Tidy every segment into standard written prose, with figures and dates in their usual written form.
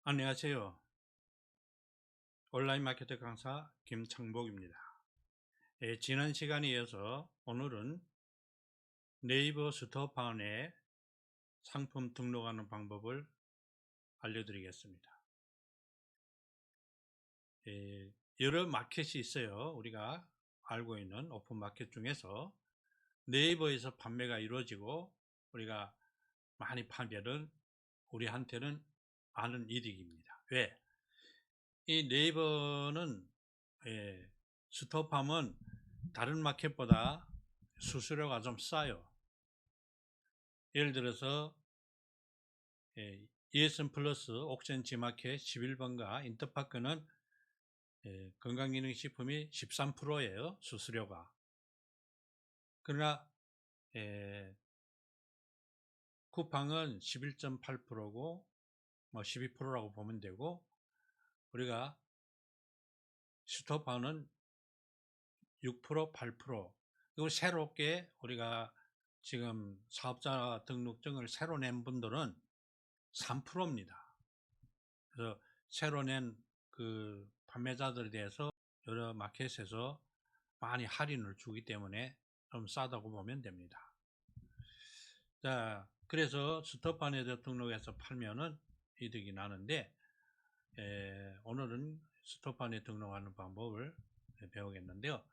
안녕하세요. 온라인 마케팅 강사 김창복입니다. 지난 시간에 이어서 오늘은 네이버 스토어판에 상품 등록하는 방법을 알려드리겠습니다. 여러 마켓이 있어요. 우리가 알고 있는 오픈 마켓 중에서 네이버에서 판매가 이루어지고 우리가 많이 팔면은 우리한테는 많은 이득입니다. 왜? 이 네이버는 스토어팜은 다른 마켓보다 수수료가 좀 싸요. 예를 들어서 ESN 플러스, 옥션 G마켓 11번가 인터파크는 건강기능식품이 13%예요. 수수료가. 그러나 쿠팡은 11.8%고 뭐 12%라고 보면 되고, 우리가 스토어팜은 6%, 8%. 그리고 새롭게 우리가 지금 사업자 등록증을 새로 낸 분들은 3%입니다. 그래서 새로 낸 그 판매자들에 대해서 여러 마켓에서 많이 할인을 주기 때문에 좀 싸다고 보면 됩니다. 자, 그래서 스토어판에서 등록해서 팔면은 이득이 나는데, 오늘은 스토어판에 등록하는 방법을 배우겠는데요.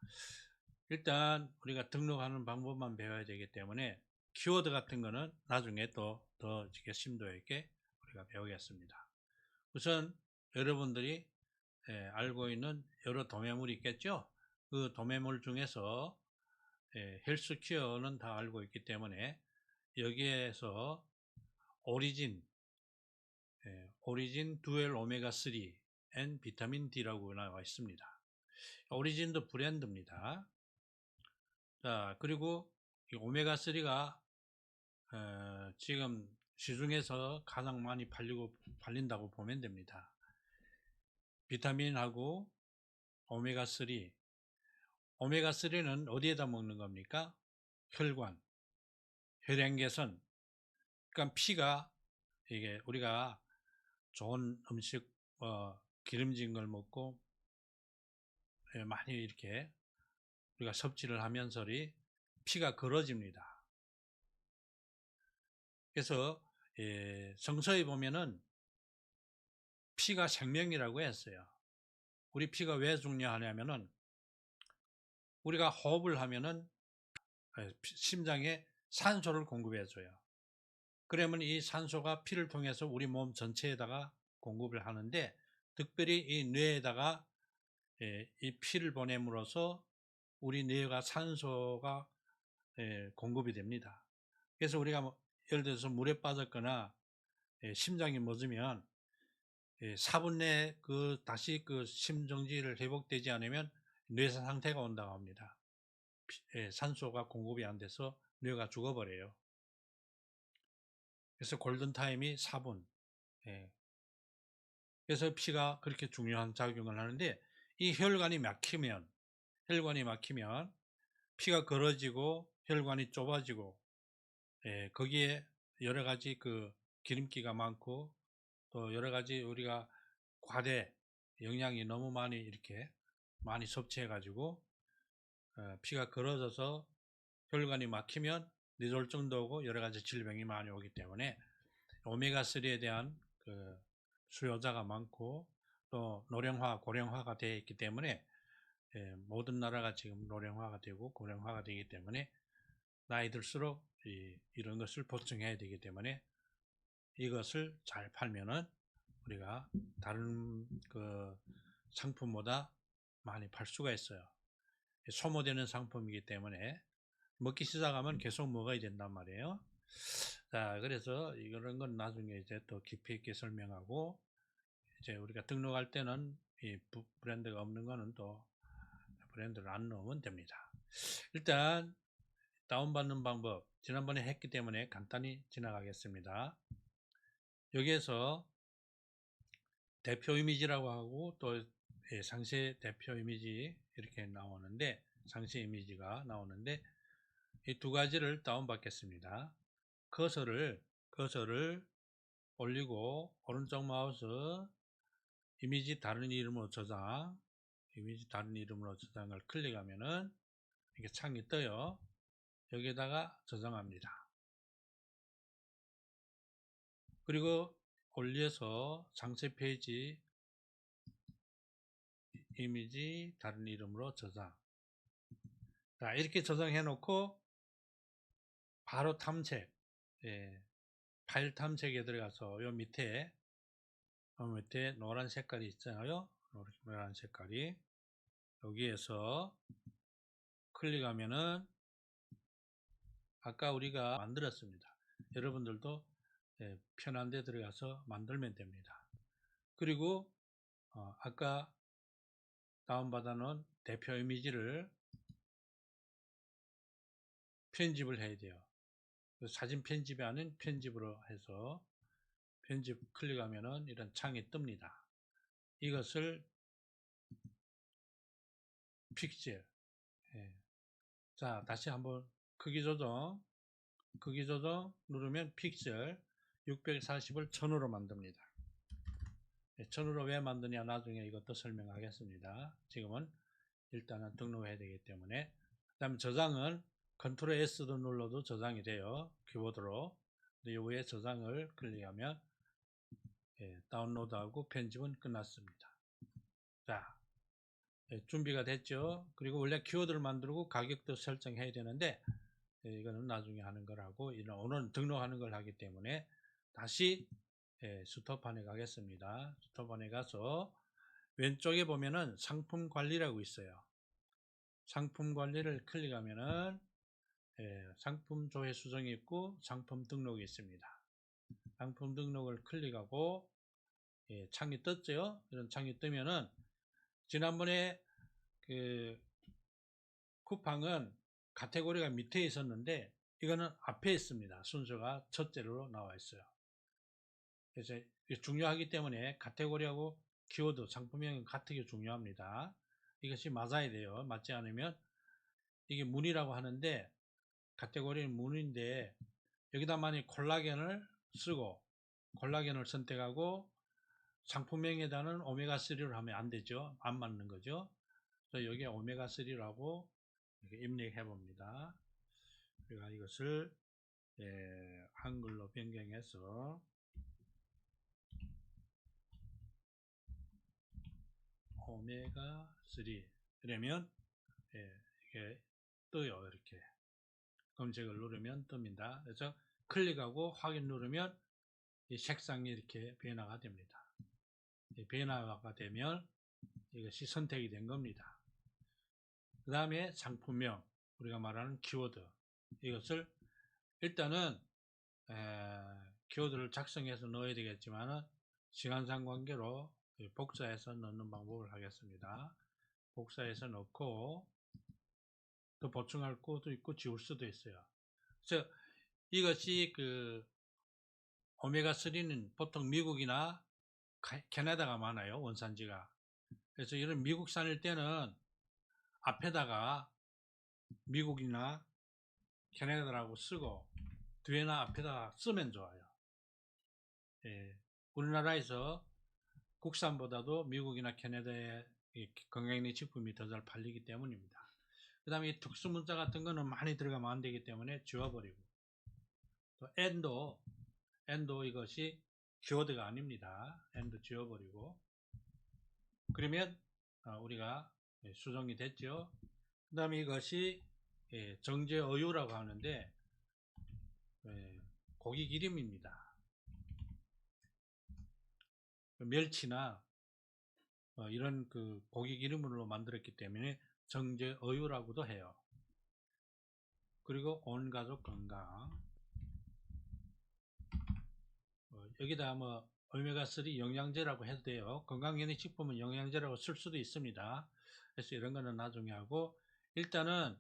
일단 우리가 등록하는 방법만 배워야 되기 때문에 키워드 같은 거는 나중에 또 더 심도 있게 우리가 배우겠습니다. 우선 여러분들이 알고 있는 여러 도매물이 있겠죠. 그 도매물 중에서 헬스케어는 다 알고 있기 때문에 여기에서 오리진, 오리진 두엘 오메가 3 앤 비타민 D라고 나와 있습니다. 오리진도 브랜드입니다. 자, 그리고 이 오메가 3가 지금 시중에서 가장 많이 팔린다고 보면 됩니다. 비타민하고 오메가 3. 오메가 3는 어디에다 먹는 겁니까? 혈관, 혈행 개선. 그러니까 피가, 이게 우리가 좋은 음식, 기름진 걸 먹고 많이 이렇게 우리가 섭취를 하면서 피가 걸어집니다. 그래서 성서에 보면은 피가 생명이라고 했어요. 우리 피가 왜 중요하냐면은 우리가 호흡을 하면은 심장에 산소를 공급해줘요. 그러면 이 산소가 피를 통해서 우리 몸 전체에다가 공급을 하는데, 특별히 이 뇌에다가 이 피를 보냄으로써 우리 뇌가 산소가 공급이 됩니다. 그래서 우리가 예를 들어서 물에 빠졌거나 심장이 멎으면 4분 내에 다시 심정지를 회복되지 않으면 뇌사 상태가 온다고 합니다. 산소가 공급이 안 돼서 뇌가 죽어버려요. 그래서 골든타임이 4분. 그래서 피가 그렇게 중요한 작용을 하는데, 이 혈관이 막히면 피가 걸어지고 혈관이 좁아지고, 거기에 여러 가지 기름기가 많고 또 여러 가지 우리가 과대 영양이 너무 많이 섭취해 가지고 피가 걸어져서 혈관이 막히면 뇌졸중도 오고 여러 가지 질병이 많이 오기 때문에 오메가3에 대한 수요자가 많고, 또 노령화, 고령화가 되어 있기 때문에 모든 나라가 지금 노령화가 되고 고령화가 되기 때문에 나이 들수록 이런 것을 보충해야 되기 때문에 이것을 잘 팔면은 우리가 다른 상품보다 많이 팔 수가 있어요. 소모되는 상품이기 때문에 먹기 시작하면 계속 먹어야 된단 말이에요. 자, 그래서 이런 건 나중에 이제 또 깊이 있게 설명하고, 이제 우리가 등록할 때는 이 브랜드가 없는 거는 또 브랜드를 안 넣으면 됩니다. 일단 다운받는 방법 지난번에 했기 때문에 간단히 지나가겠습니다. 여기에서 대표 이미지라고 하고 또 상세 대표 이미지 이렇게 나오는데, 상세 이미지가 나오는데 이 두 가지를 다운받겠습니다. 커서를 올리고 오른쪽 마우스 이미지 다른 이름으로 저장, 이미지 다른 이름으로 저장을 클릭하면은 이렇게 창이 떠요. 여기다가 저장합니다. 그리고 올려서 상세 페이지 이미지 다른 이름으로 저장. 자, 이렇게 저장해 놓고 바로 탐색, 예, 파일 탐색에 들어가서 요 밑에 노란 색깔이 있잖아요. 노란 색깔이 여기에서 클릭하면은 아까 우리가 만들었습니다. 여러분들도 편한 데 들어가서 만들면 됩니다. 그리고 아까 다운받아 놓은 대표 이미지를 편집을 해야 돼요. 사진 편집이 아닌 편집으로 해서 편집 클릭하면은 이런 창이 뜹니다. 이것을 픽셀. 예. 자, 다시 한번 크기 조정 누르면 픽셀 640을 1000으로 만듭니다. 1000으로 왜 만드냐 나중에 이것도 설명하겠습니다. 지금은 일단은 등록해야 되기 때문에. 그 다음에 저장은 컨트롤 S도 눌러도 저장이 돼요. 키보드로. 근데 이후에 저장을 클릭하면 다운로드하고 편집은 끝났습니다. 자, 준비가 됐죠. 그리고 원래 키워드를 만들고 가격도 설정해야 되는데 이거는 나중에 하는 거라고, 오늘 등록하는 걸 하기 때문에 다시 스톱판에 가겠습니다. 스톱판에 가서 왼쪽에 보면은 상품 관리라고 있어요. 상품 관리를 클릭하면은 상품 조회 수정이 있고 상품 등록이 있습니다. 상품 등록을 클릭하고 창이 떴죠. 이런 창이 뜨면은 지난번에 그 쿠팡은 카테고리가 밑에 있었는데 이거는 앞에 있습니다. 순서가 첫째로 나와 있어요. 그래서 중요하기 때문에 카테고리하고 키워드, 상품명이 같은 게 중요합니다. 이것이 맞아야 돼요. 맞지 않으면 이게 문이라고 하는데 카테고리는 문인데 여기다 만약 콜라겐을 쓰고 콜라겐을 선택하고 상품명에다는 오메가3를 하면 안 되죠. 안 맞는 거죠. 그래서 여기에 오메가3라고 입력해 봅니다. 우리가 이것을 한글로 변경해서 오메가3 그러면 이게 떠요. 이렇게 검색을 누르면 뜹니다. 그래서 클릭하고 확인 누르면 이 색상이 이렇게 변화가 됩니다. 변화가 되면 이것이 선택이 된 겁니다. 그 다음에 상품명, 우리가 말하는 키워드, 이것을 일단은 키워드를 작성해서 넣어야 되겠지만 시간상 관계로 복사해서 넣는 방법을 하겠습니다. 복사해서 넣고 또 보충할 것도 있고 지울 수도 있어요. 그래서 이것이 그 오메가3는 보통 미국이나 캐나다가 많아요. 원산지가. 그래서 이런 미국산일 때는 앞에다가 미국이나 캐나다라고 쓰고 뒤에나 앞에다가 쓰면 좋아요. 우리나라에서 국산보다도 미국이나 캐나다의 건강기능식품이 더 잘 팔리기 때문입니다. 그 다음에 특수 문자 같은 거는 많이 들어가면 안 되기 때문에 지워버리고, 또 엔도 이것이 키워드가 아닙니다. 엔도 지워버리고, 그러면 우리가 수정이 됐죠. 그 다음에 이것이 정제어유라고 하는데 고기 기름입니다. 멸치나 이런 그 고기 기름으로 만들었기 때문에 정제어유라고도 해요. 그리고 온 가족 건강, 여기다 뭐 오메가3 영양제라고 해도 돼요. 건강기능식품은 영양제라고 쓸 수도 있습니다. 그래서 이런 거는 나중에 하고, 일단은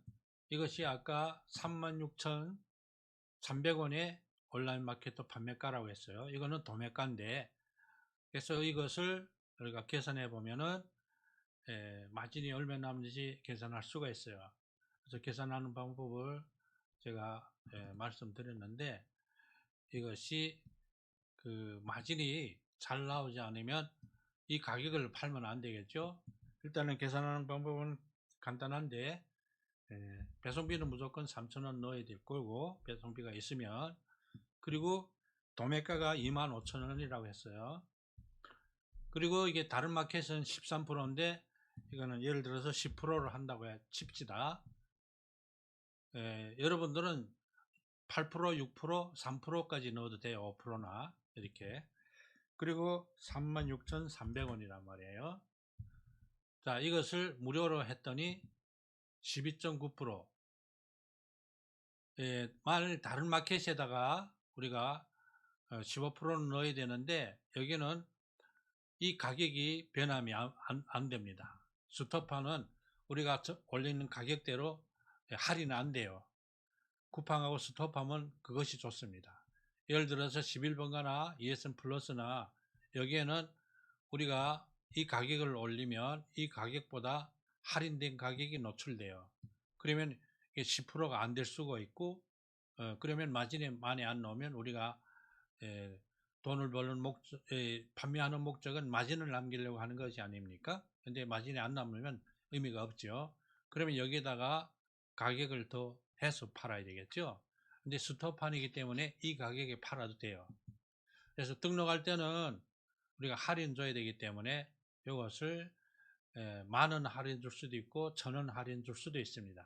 이것이 아까 36,300원에 온라인 마켓도 판매가라고 했어요. 이거는 도매가인데, 그래서 이것을 우리가 계산해 보면은 마진이 얼마 남는지 계산할 수가 있어요. 그래서 계산하는 방법을 제가 말씀드렸는데, 이것이 그 마진이 잘 나오지 않으면 이 가격을 팔면 안 되겠죠. 일단은 계산하는 방법은 간단한데, 배송비는 무조건 3,000원 넣어야 될 거고, 배송비가 있으면. 그리고 도매가가 25,000원이라고 했어요. 그리고 이게 다른 마켓은 13%인데 이거는 예를 들어서 10%를 한다고 칩시다. 여러분들은 8%, 6%, 3%까지 넣어도 돼요. 5%나 이렇게. 그리고 36,300원이란 말이에요. 자, 이것을 무료로 했더니 12.9%. 만일 다른 마켓에다가 우리가 15%는 넣어야 되는데 여기는 이 가격이 변함이 안 됩니다. 스토파는 우리가 올리는 가격대로 할인 안 돼요. 쿠팡하고 스톱하면 그것이 좋습니다. 예를 들어서 11번가나 ESN 플러스나 여기에는 우리가 이 가격을 올리면 이 가격보다 할인된 가격이 노출돼요. 그러면 10%가 안 될 수가 있고, 그러면 마진이 많이 안 나오면 우리가 돈을 버는 목적, 판매하는 목적은 마진을 남기려고 하는 것이 아닙니까? 근데 마진이 안 남으면 의미가 없죠. 그러면 여기에다가 가격을 더 해서 팔아야 되겠죠. 근데 스톱판이기 때문에 이 가격에 팔아도 돼요. 그래서 등록할 때는 우리가 할인 줘야 되기 때문에 이것을 10,000원 할인 줄 수도 있고 1,000원 할인 줄 수도 있습니다.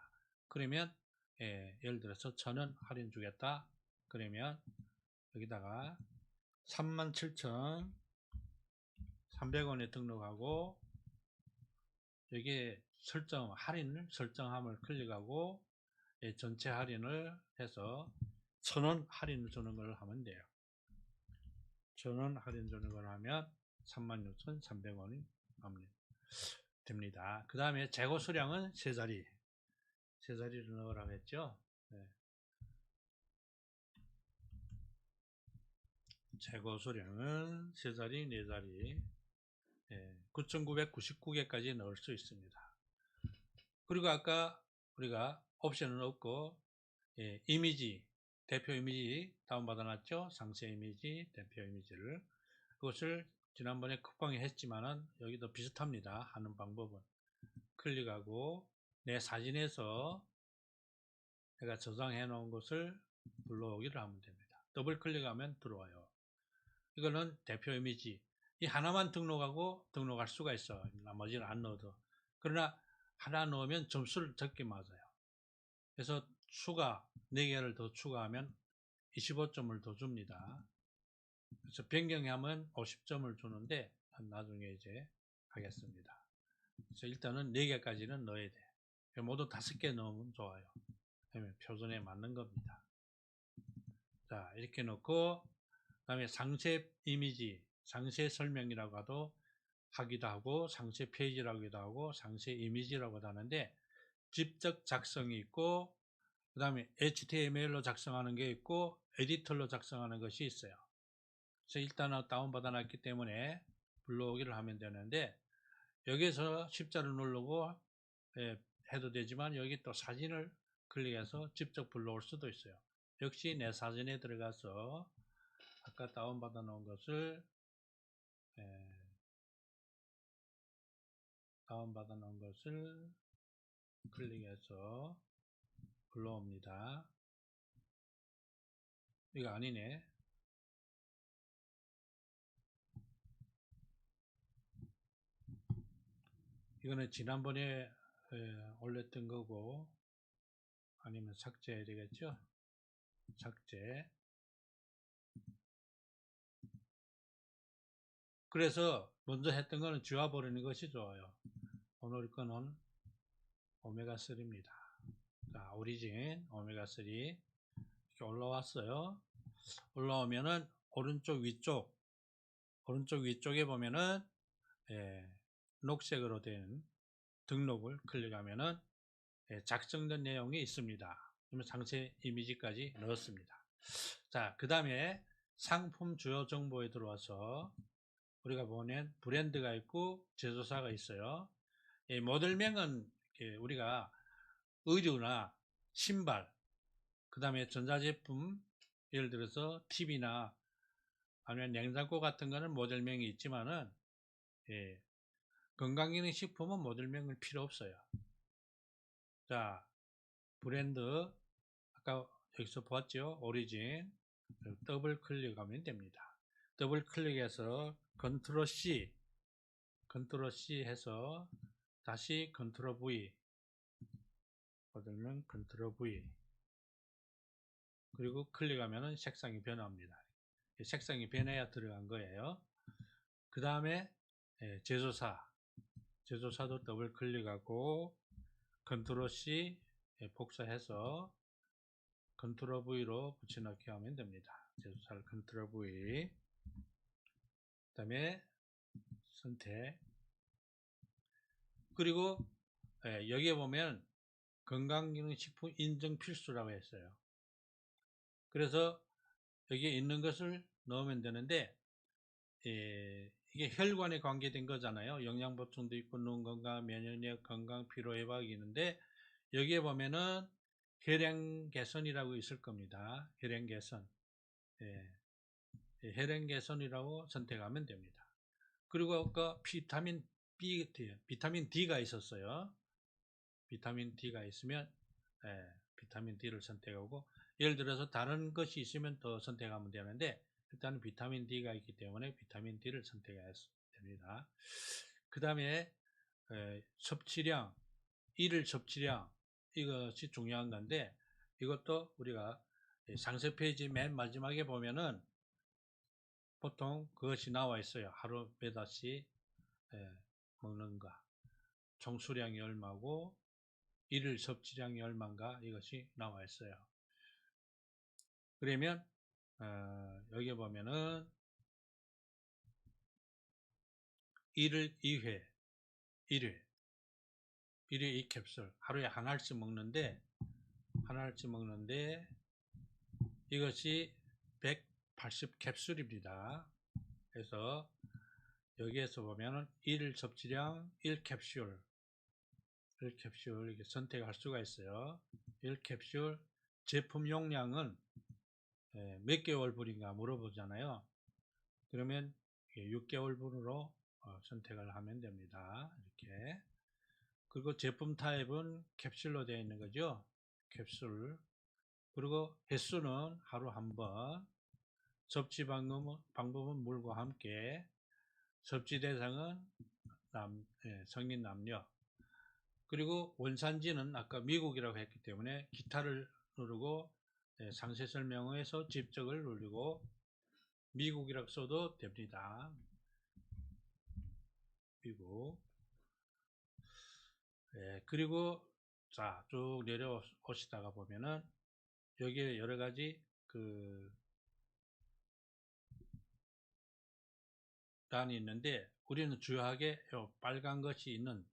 그러면 예를 들어서 1,000원 할인 주겠다. 그러면 여기다가 37,300원에 등록하고 여기에 할인을 설정함을 클릭하고 전체 할인을 해서 1,000원 할인을 주는 걸 하면 돼요. 1,000원 할인 주는 걸 하면 36,300원이 됩니다. 그 다음에 재고 수량은 세 자리를 넣으라고 했죠. 재고 수량은 세 자리, 네 자리, 9,999개까지 넣을 수 있습니다. 그리고 아까 우리가 옵션은 없고 이미지, 대표 이미지 다운받아 놨죠. 상세 이미지, 대표 이미지를. 그것을 지난번에 쿠팡에 했지만은 여기도 비슷합니다. 하는 방법은 클릭하고 내 사진에서 내가 저장해 놓은 것을 불러오기를 하면 됩니다. 더블 클릭하면 들어와요. 이거는 대표 이미지. 이 하나만 등록할 수가 있어. 나머지는 안 넣어도. 그러나 하나 넣으면 점수를 적게 맞아요. 그래서 4개를 더 추가하면 25점을 더 줍니다. 그래서 변경하면 50점을 주는데 나중에 이제 하겠습니다. 그래서 일단은 4개까지는 넣어야 돼. 모두 5개 넣으면 좋아요. 그러면 표준에 맞는 겁니다. 자, 이렇게 넣고 그 다음에 상세 이미지, 상세 설명이라고 하기도 하고 상세 페이지라고도 하고 상세 이미지라고도 하는데 직접 작성이 있고 그 다음에 HTML로 작성하는 게 있고 에디터로 작성하는 것이 있어요. 그래서 일단은 다운받아 놨기 때문에 불러오기를 하면 되는데 여기서 십자를 누르고 해도 되지만 여기 또 사진을 클릭해서 직접 불러올 수도 있어요. 역시 내 사진에 들어가서 아까 다운받아 놓은 것을 클릭해서 불러옵니다. 이거 아니네. 이거는 지난번에 올렸던 거고 아니면 삭제해야 되겠죠. 삭제. 그래서 먼저 했던 거는 지워버리는 것이 좋아요. 오늘 거는 오메가3입니다. 자, 오리진 오메가3 이렇게 올라왔어요. 올라오면은 오른쪽 위쪽에 보면은 녹색으로 된 등록을 클릭하면은 작성된 내용이 있습니다. 그러면 상세 이미지까지 넣었습니다. 자, 그 다음에 상품 주요 정보에 들어와서 우리가 보면 브랜드가 있고 제조사가 있어요. 모델명은 우리가 의류나 신발, 그 다음에 전자제품, 예를 들어서 TV나 아니면 냉장고 같은 거는 모델명이 있지만은, 예, 건강기능식품은 모델명은 필요 없어요. 자, 브랜드, 아까 여기서 보았죠? 오리진. 더블 클릭하면 됩니다. 더블 클릭해서 컨트롤 C 해서 다시 컨트롤 V, 모델명 컨트롤 V, 그리고 클릭하면은 색상이 변합니다. 색상이 변해야 들어간 거예요. 그 다음에 제조사도 더블 클릭하고 컨트롤 C 복사해서 컨트롤 V로 붙여넣기 하면 됩니다. 제조사를 컨트롤 V, 그 다음에 선택, 그리고 여기에 보면 건강기능식품 인증 필수라고 했어요. 그래서 여기에 있는 것을 넣으면 되는데, 이게 혈관에 관계된 거잖아요. 영양보충도 있고 눈 건강, 면역력, 건강, 피로 회복이 있는데, 여기에 보면은 혈행 개선이라고 있을 겁니다. 혈행 개선. 혈행 개선이라고 선택하면 됩니다. 그리고 아까 비타민 D가 있었어요. 비타민 D가 있으면 비타민 D를 선택하고, 예를 들어서 다른 것이 있으면 더 선택하면 되는데, 일단은 비타민 D가 있기 때문에 비타민 D를 선택해야 됩니다. 그 다음에 섭취량, 일일 섭취량, 이것이 중요한 건데, 이것도 우리가 상세 페이지 맨 마지막에 보면은 보통 그것이 나와 있어요. 하루 몇 알씩 먹는가, 총수량이 얼마고 일일 섭취량이 얼마인가, 이것이 나와 있어요. 그러면 여기 보면은 1일 2회, 1회 2캡슐 하루에 하나씩 먹는데 이것이 180캡슐입니다. 그래서 여기에서 보면은 1일 섭취량 1캡슐 이렇게 선택할 수가 있어요. 1캡슐 제품 용량은 몇 개월분인가 물어보잖아요. 그러면 6개월분으로 선택을 하면 됩니다. 이렇게. 그리고 제품 타입은 캡슐로 되어 있는 거죠. 캡슐. 그리고 횟수는 하루 한 번. 섭취 방법은 물과 함께. 섭취 대상은 성인 남녀. 그리고 원산지는 아까 미국이라고 했기 때문에 기타를 누르고 상세 설명에서 집적을 누르고 미국이라고 써도 됩니다. 미국. 그리고 자, 쭉 내려오시다가 보면은 여기에 여러 가지 단이 있는데, 우리는 주요하게 빨간 것이 있는,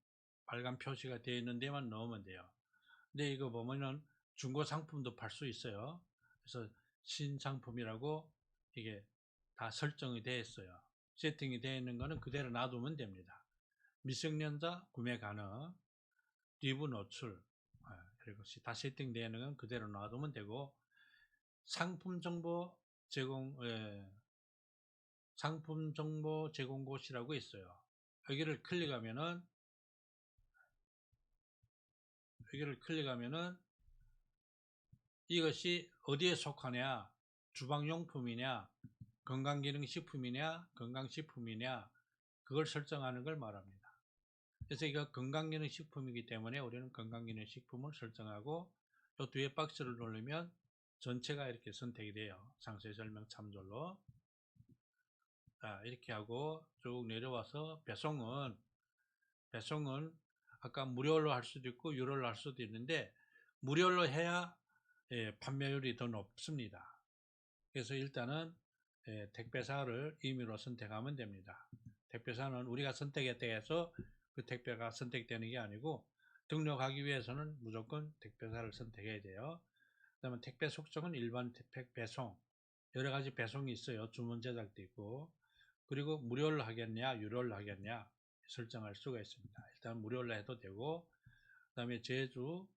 빨간 표시가 되어 있는 데만 넣으면 돼요. 근데 이거 보면은 중고 상품도 팔 수 있어요. 그래서 신상품이라고 이게 다 설정이 되어 있어요. 세팅이 되어 있는 거는 그대로 놔두면 됩니다. 미성년자 구매 가능, 리뷰 노출, 이런 것이 다 세팅되어 있는 건 그대로 놔두면 되고, 상품 정보 제공 곳이라고 있어요. 여기를 클릭하면은 이것이 어디에 속하냐, 주방용품이냐, 건강기능식품이냐, 건강식품이냐, 그걸 설정하는 걸 말합니다. 그래서 이거 건강기능식품이기 때문에 우리는 건강기능식품을 설정하고, 또 뒤에 박스를 누르면 전체가 이렇게 선택이 돼요. 상세 설명 참조로. 이렇게 하고 쭉 내려와서 배송은 아까 무료로 할 수도 있고 유료로 할 수도 있는데, 무료로 해야 판매율이 더 높습니다. 그래서 일단은 택배사를 임의로 선택하면 됩니다. 택배사는 우리가 선택했다고 해서 그 택배가 선택되는 게 아니고, 등록하기 위해서는 무조건 택배사를 선택해야 돼요. 그 다음에 택배 속성은 일반 배송, 여러 가지 배송이 있어요. 주문 제작도 있고. 그리고 무료를 하겠냐 유료를 하겠냐 설정할 수가 있습니다. 일단 무료로 해도 되고, 그 다음에 제주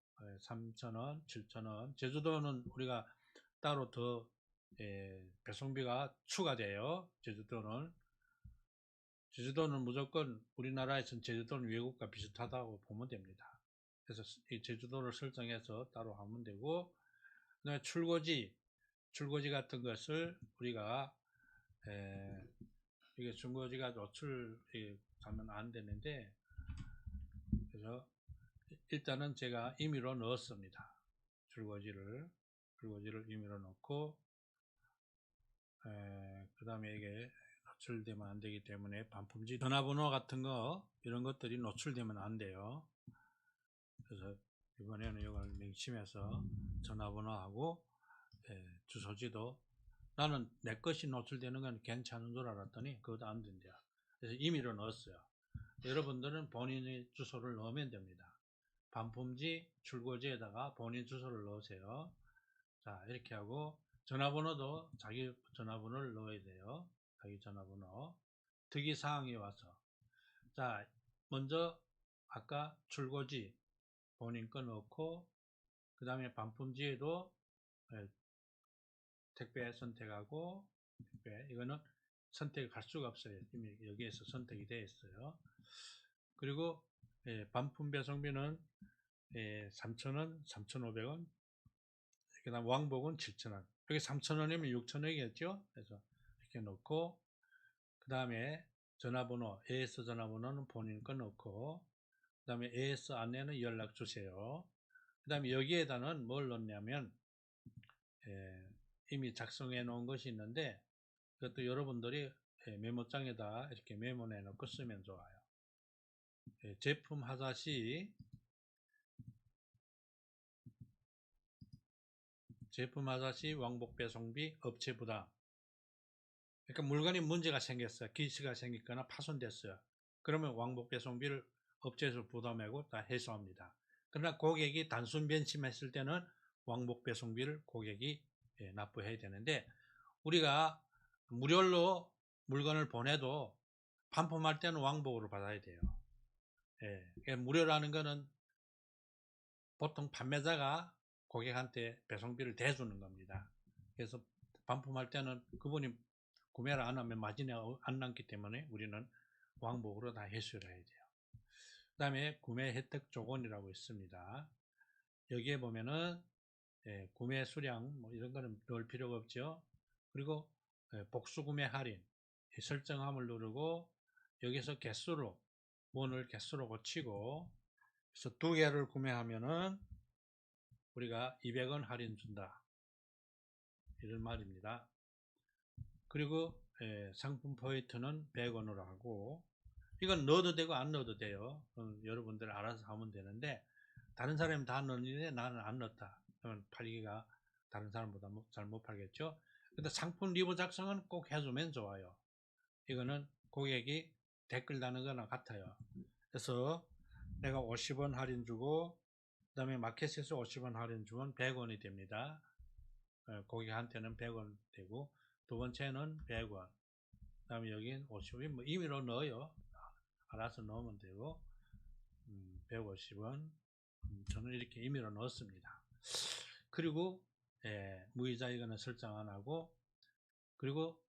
3,000원, 7,000원. 제주도는 우리가 따로 더 배송비가 추가돼요. 제주도는 무조건 우리나라에서는 제주도는 외국과 비슷하다고 보면 됩니다. 그래서 이 제주도를 설정해서 따로 하면 되고, 그다음에 출고지 같은 것을 우리가 이게 출고지가 노출하면 안 되는데, 그래서 일단은 제가 임의로 넣었습니다. 출고지를 임의로 넣고, 그 다음에 이게 노출되면 안 되기 때문에 반품지 전화번호 같은 거 이런 것들이 노출되면 안 돼요. 그래서 이번에는 이걸 명심해서 전화번호하고 주소지도, 나는 내 것이 노출되는 건 괜찮은 줄 알았더니 그것도 안 된대요. 그래서 임의로 넣었어요. 여러분들은 본인의 주소를 넣으면 됩니다. 반품지 출고지에다가 본인 주소를 넣으세요. 자, 이렇게 하고 전화번호도 자기 전화번호를 넣어야 돼요. 자기 전화번호. 특이사항이 와서, 자, 먼저 아까 출고지 본인 거 넣고, 그 다음에 반품지에도 택배 선택하고, 이거는 선택할 수가 없어요. 이미 여기에서 선택이 되어 있어요. 그리고 반품 배송비는 3,000원, 3,500원, 그 다음 왕복은 7,000원. 여기 3,000원이면 6,000원이겠죠? 그래서 이렇게 넣고, 그 다음에 전화번호, AS 전화번호는 본인 거 넣고, 그 다음에 AS 안내는 연락 주세요. 그 다음에 여기에다는 뭘 넣냐면, 이미 작성해 놓은 것이 있는데, 그것도 여러분들이 메모장에다 이렇게 메모해 놓고 쓰면 좋아요. 제품 하자 시 왕복 배송비 업체 부담. 그러니까 물건이 문제가 생겼어요. 기스가 생기거나 파손됐어요. 그러면 왕복 배송비를 업체에서 부담하고 다 해소합니다. 그러나 고객이 단순 변심했을 때는 왕복 배송비를 고객이 납부해야 되는데, 우리가 무료로 물건을 보내도 반품할 때는 왕복으로 받아야 돼요. 무료라는 거는 보통 판매자가 고객한테 배송비를 대주는 겁니다. 그래서 반품할 때는 그분이 구매를 안 하면 마진이 안 남기 때문에 우리는 왕복으로 다 회수를 해야 돼요. 그 다음에 구매 혜택 조건이라고 있습니다. 여기에 보면은 구매 수량 뭐 이런 거는 넣을 필요가 없죠. 그리고 복수 구매 할인 설정함을 누르고, 여기서 개수로 원을 개수로 고치고, 그래서 2개를 구매하면은 우리가 200원 할인 준다, 이런 말입니다. 그리고 상품 포인트는 100원으로 하고, 이건 넣어도 되고 안 넣어도 돼요. 여러분들 알아서 하면 되는데, 다른 사람이 다 넣는데 나는 안 넣었다, 그러면 팔기가 다른 사람보다 잘 못 팔겠죠. 근데 상품 리뷰 작성은 꼭 해주면 좋아요. 이거는 고객이 댓글 다는 거나 같아요. 그래서 내가 50원 할인 주고, 그 다음에 마켓에서 50원 할인 주면 100원이 됩니다. 고객한테는 100원 되고, 두 번째는 100원, 그 다음에 여긴 50원, 뭐 임의로 넣어요. 알아서 넣으면 되고, 150원, 저는 이렇게 임의로 넣었습니다. 그리고 무이자 이거는 설정 안 하고, 그리고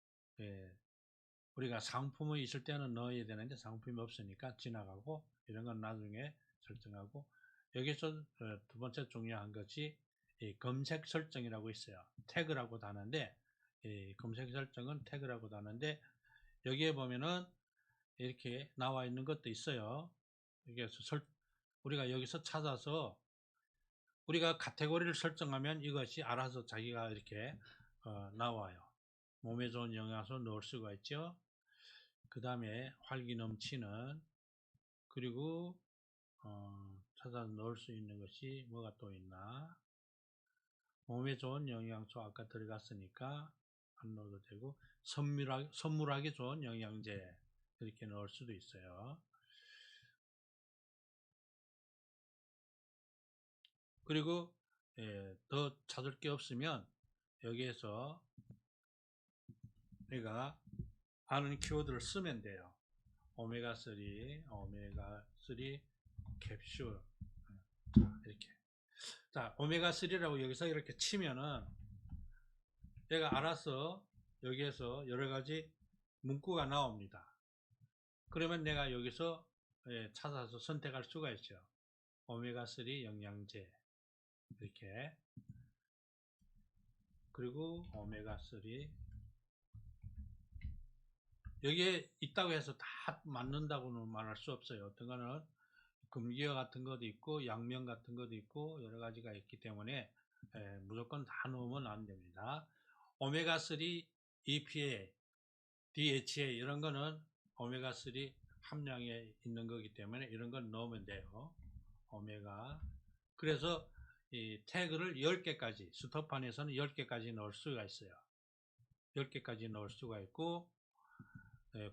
우리가 상품이 있을 때는 넣어야 되는데 상품이 없으니까 지나가고, 이런 건 나중에 설정하고, 여기서 두 번째 중요한 것이 검색 설정이라고 있어요. 태그라고 다는데, 검색 설정은 태그라고 다는데, 여기에 보면은 이렇게 나와 있는 것도 있어요. 우리가 여기서 찾아서 우리가 카테고리를 설정하면 이것이 알아서 자기가 이렇게 나와요. 몸에 좋은 영양소 넣을 수가 있죠. 그 다음에 활기 넘치는, 그리고 찾아서 넣을 수 있는 것이 뭐가 또 있나, 몸에 좋은 영양소 아까 들어갔으니까 안 넣어도 되고, 선물하기 좋은 영양제 이렇게 넣을 수도 있어요. 그리고 더 찾을 게 없으면 여기에서 우리가 아는 키워드를 쓰면 돼요. 오메가3 캡슐. 자, 이렇게. 자, 오메가3라고 여기서 이렇게 치면은 얘가 알아서 여기에서 여러 가지 문구가 나옵니다. 그러면 내가 여기서 찾아서 선택할 수가 있죠. 오메가3 영양제 이렇게, 그리고 오메가3 여기에 있다고 해서 다 맞는다고는 말할 수 없어요. 어떤 거는 금기어 같은 것도 있고 양면 같은 것도 있고 여러 가지가 있기 때문에 무조건 다 넣으면 안 됩니다. 오메가3 EPA, DHA 이런 거는 오메가3 함량에 있는 거기 때문에 이런 건 넣으면 돼요. 오메가. 그래서 이 태그를 10개까지, 스토판에서는 10개까지 넣을 수가 있어요. 10개까지 넣을 수가 있고,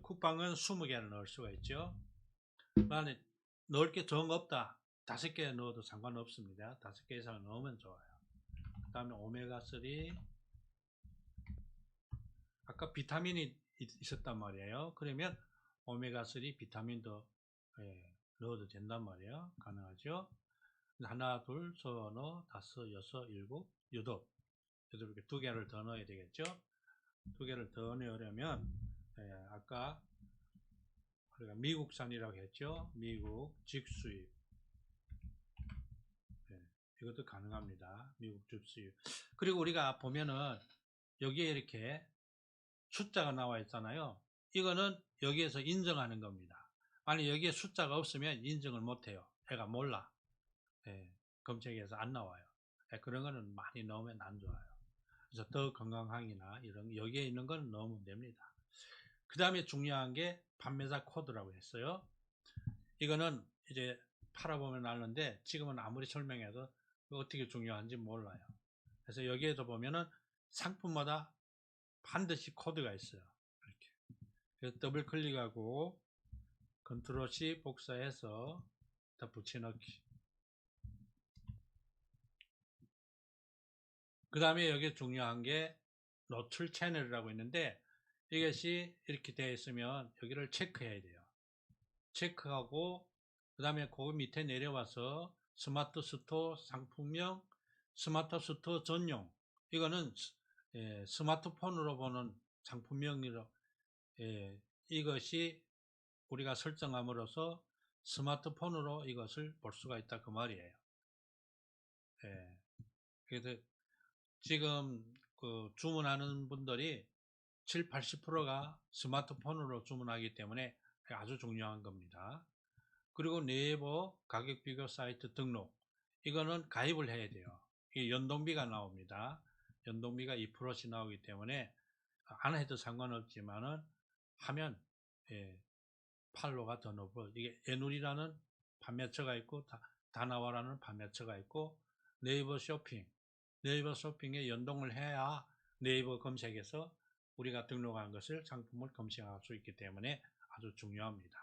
쿠팡은 20개를 넣을 수가 있죠. 만약 넣을 게 정 없다, 5개 넣어도 상관없습니다. 5개 이상 넣으면 좋아요. 그 다음에 오메가3, 아까 비타민이 있었단 말이에요. 그러면 오메가3 비타민도 넣어도 된단 말이에요. 가능하죠. 하나, 둘, 서너, 다섯, 여섯, 일곱, 여덟. 이렇게 2개를 더 넣어야 되겠죠. 2개를 더 넣으려면 아까 우리가 미국산이라고 했죠. 미국 직수입. 이것도 가능합니다. 미국 직수입. 그리고 우리가 보면은 여기에 이렇게 숫자가 나와 있잖아요. 이거는 여기에서 인정하는 겁니다. 만약 여기에 숫자가 없으면 인정을 못해요. 애가 몰라. 검색에서 안 나와요. 그런 거는 많이 넣으면 안 좋아요. 그래서 더 건강항이나 이런 여기에 있는 건 넣으면 됩니다. 그 다음에 중요한 게 판매자 코드라고 했어요. 이거는 이제 팔아보면 아는데 지금은 아무리 설명해도 어떻게 중요한지 몰라요. 그래서 여기에도 보면은 상품마다 반드시 코드가 있어요. 이렇게. 그래서 더블 클릭하고 컨트롤 C 복사해서 다 붙여넣기. 그 다음에 여기 중요한 게 노출 채널이라고 있는데 이것이 이렇게 되어 있으면 여기를 체크해야 돼요. 체크하고 그 다음에 그 밑에 내려와서 스마트 스토어 상품명, 스마트 스토어 전용. 이거는 스마트폰으로 보는 상품명이라 이것이 우리가 설정함으로써 스마트폰으로 이것을 볼 수가 있다 그 말이에요. 그래서 지금 그 주문하는 분들이 7, 80%가 스마트폰으로 주문하기 때문에 아주 중요한 겁니다. 그리고 네이버 가격 비교 사이트 등록. 이거는 가입을 해야 돼요. 이 연동비가 나옵니다. 연동비가 2%씩 나오기 때문에 안 해도 상관없지만은 하면 팔로가 더 높아. 이게 에누리라는 판매처가 있고 다나와라는 판매처가 있고 네이버 쇼핑. 네이버 쇼핑에 연동을 해야 네이버 검색에서 우리가 등록한 것을 상품을 검색할 수 있기 때문에 아주 중요합니다.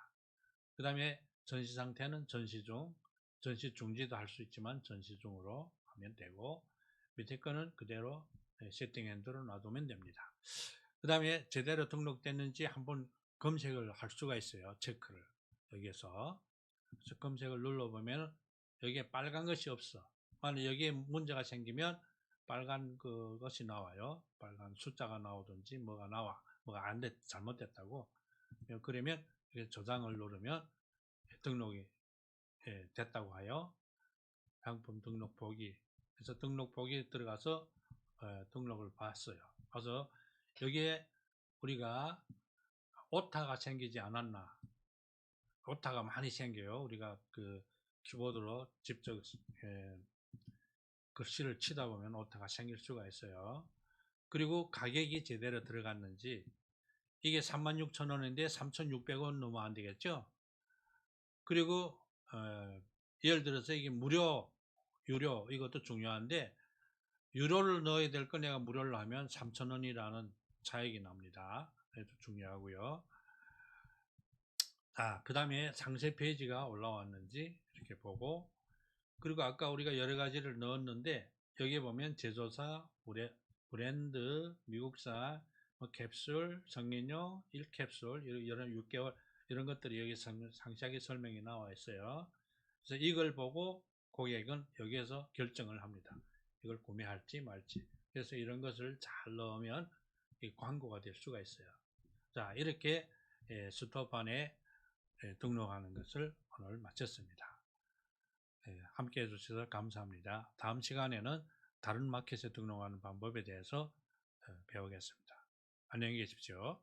그 다음에 전시 상태는 전시 중, 전시 중지도 할 수 있지만 전시 중으로 하면 되고 밑에 거는 그대로 세팅 핸드로 놔두면 됩니다. 그 다음에 제대로 등록됐는지 한번 검색을 할 수가 있어요. 체크를 여기에서 검색을 눌러보면 여기에 빨간 것이 없어. 만약 여기에 문제가 생기면 빨간 그것이 나와요. 빨간 숫자가 나오든지 뭐가 나와. 뭐가 안 됐, 잘못됐다고. 그러면 저장을 누르면 등록이 됐다고 하여 상품 등록 보기. 그래서 등록 보기에 들어가서 등록을 봤어요. 그래서 여기에 우리가 오타가 생기지 않았나. 오타가 많이 생겨요. 우리가 그 키보드로 직접 글씨를 치다 보면 오타가 생길 수가 있어요. 그리고 가격이 제대로 들어갔는지 이게 36,000원인데 3,600원 넘으면 안 되겠죠. 그리고 예를 들어서 이게 무료, 유료 이것도 중요한데 유료를 넣어야 될 거 내가 무료를 하면 3,000원이라는 차익이 납니다. 그래도 중요하고요. 그 다음에 상세 페이지가 올라왔는지 이렇게 보고 그리고 아까 우리가 여러 가지를 넣었는데 여기에 보면 제조사, 브랜드, 미국산, 캡슐, 성인용, 1캡슐 이런 6개월 이런 것들이 여기 상세하게 설명이 나와 있어요. 그래서 이걸 보고 고객은 여기에서 결정을 합니다. 이걸 구매할지 말지. 그래서 이런 것을 잘 넣으면 이 광고가 될 수가 있어요. 자, 이렇게 스토판에 등록하는 것을 오늘 마쳤습니다. 함께 해주셔서 감사합니다. 다음 시간에는 다른 마켓에 등록하는 방법에 대해서 배우겠습니다. 안녕히 계십시오.